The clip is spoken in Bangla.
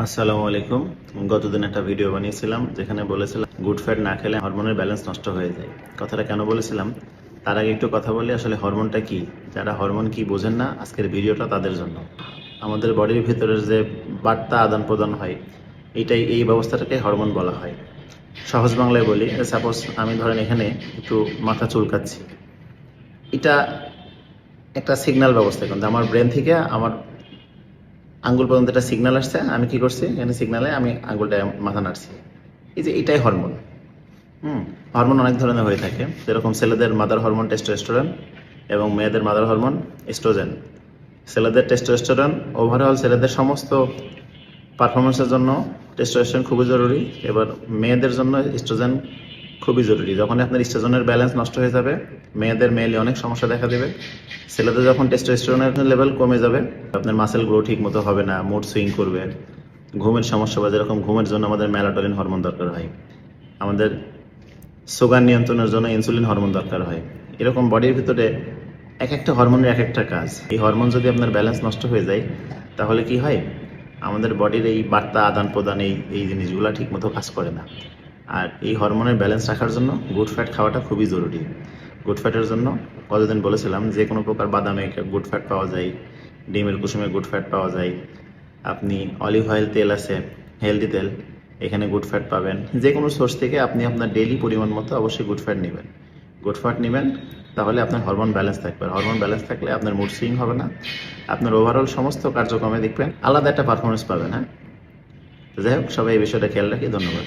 আসসালামু আলাইকুম। গতদিন একটা ভিডিও বানিয়েছিলাম যেখানে বলেছিলাম গুড ফ্যাট না খেলে হরমোনের ব্যালেন্স নষ্ট হয়ে যায়। কথাটা কেন বলেছিলাম তার আগে একটু কথা বলি আসলে হরমোনটা কি। যারা হরমোন কি বোঝেন না, আজকের ভিডিওটা তাদের জন্য। আমাদের বডির ভিতরের যে বার্তা আদান প্রদান হয়, এই ব্যবস্থাটাকে হরমোন বলা হয়। সহজ বাংলায় বলি, সাপোজ আমি ধরেন এখানে একটু মাথা চুলকাচ্ছি, এটা একটা সিগন্যাল ব্যবস্থা, কিন্তু আমার ব্রেন থেকে আমার আঙ্গুল পর্যন্ত একটা সিগন্যাল আসছে। আমি কি করছি, এখানে সিগন্যালে আমি আঙ্গুলটা মাথা নাড়ছি। এটাই হরমোন। হরমোন অনেক ধরনের হয়ে থাকে, যেরকম ছেলেদের মাদার হরমোন টেস্টোস্টেরন এবং মেয়েদের মাদার হরমোন এস্ট্রোজেন। ছেলেদের টেস্টোস্টেরন ওভারঅল ছেলেদের সমস্ত পারফরমেন্সের জন্য টেস্টোস্টেরন খুবই জরুরি। এবার মেয়েদের জন্য এস্ট্রোজেন খুবই জরুরি। যখন আপনার এস্ট্রোজেনের ব্যালেন্স নষ্ট হয়ে যাবে, মেয়েলি অনেক সমস্যা দেখা দেবে। ছেলেদের যখন টেস্টোস্টেরনের লেভেল কমে যাবে, আপনার মাসেল গ্রো ঠিক মতো হবে না, মুড সুইং করবে, ঘুমের সমস্যা বা যেরকম ঘুমের জন্য আমাদের মেলাটোনিন হরমোন দরকার হয়, আমাদের সুগার নিয়ন্ত্রণের জন্য ইনসুলিন হরমোন দরকার হয়। এরকম বডির ভিতরে এক একটা হরমোনের এক একটা কাজ। এই হরমোন যদি আপনার ব্যালেন্স নষ্ট হয়ে যায়, তাহলে কি হয়, আমাদের বডির এই বার্তা আদান প্রদান এই জিনিসগুলো ঠিক মতো কাজ করে না। আর এই হরমোনের ব্যালেন্স রাখার জন্য গুড ফ্যাট খাওয়াটা খুবই জরুরি। গুড ফ্যাটের জন্য কতদিন বলেছিলাম যে কোনো প্রকার বাদামে গুড ফ্যাট পাওয়া যায়, ডিমের কুসুমে গুড ফ্যাট পাওয়া যায়, আপনি অলিভ অয়েল তেল আছে, হেলদি তেল, এখানে গুড ফ্যাট পাবেন। যে কোনো সোর্স থেকে আপনি আপনার ডেইলি পরিমাণ মতো অবশ্যই গুড ফ্যাট নেবেন। গুড ফ্যাট নেবেন, তাহলে আপনার হরমোন ব্যালেন্স থাকবে। হরমোন ব্যালেন্স থাকলে আপনার মুড সুইং হবে না, আপনার ওভারঅল সমস্ত কার্যক্রমে দেখবেন আলাদা একটা পারফরমেন্স পাবেন। হ্যাঁ, তো যাই হোক, সবাই এই বিষয়টা খেয়াল রাখি। ধন্যবাদ।